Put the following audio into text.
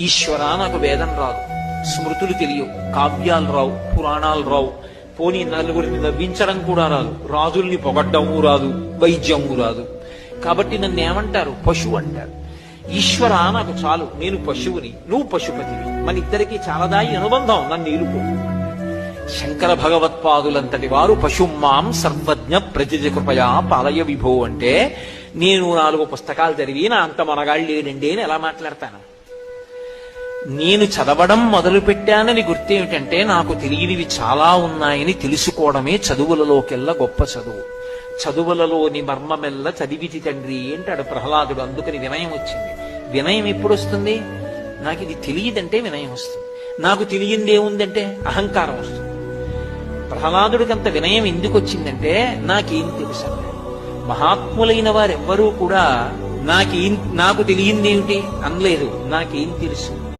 ఈశ్వర నాకు వేదం రాదు, స్మృతులు తెలియవు, కావ్యాలు రావు, పురాణాలు రావు, పోనీ నలుగురిని నవ్వించడం కూడా రాదు, రాజుల్ని పొగడ్డము రాదు, వైద్యము రాదు. కాబట్టి నన్ను ఏమంటారు? పశువు అంటారు. ఈశ్వర నాకు చాలు, నేను పశువుని, నువ్వు పశుపతివి, మన ఇద్దరికి చాలదాయి అనుబంధం, నన్ను ఇరుకు. శంకర భగవత్పాదులంతటి వారు పశుమాం సర్వజ్ఞ ప్రజజ కృపయా పాలయ విభో అంటే, నేను 4 పుస్తకాలు చదివి నా అంత మనగాళ్ళు లేడండి అని ఎలా మాట్లాడతాను? నేను చదవడం మొదలు పెట్టానని గుర్తేమిటంటే, నాకు తెలియనివి చాలా ఉన్నాయని తెలుసుకోవడమే చదువులలోకెల్లా గొప్ప చదువు. చదువులలోని మర్మమెల్ల చదివితి తండ్రి అంటాడు ప్రహ్లాదుడు. అందుకని వినయం వచ్చింది. వినయం ఎప్పుడు వస్తుంది? నాకు ఇది తెలియదంటే వినయం వస్తుంది. నాకు తెలియందేముందంటే అహంకారం వస్తుంది. ప్రహ్లాదుడికి అంత వినయం ఎందుకు వచ్చిందంటే, నాకేం తెలుసు. మహాత్ములైన వారెవ్వరూ కూడా నాకు తెలియందేమిటి అనలేదు, నాకేం తెలుసు.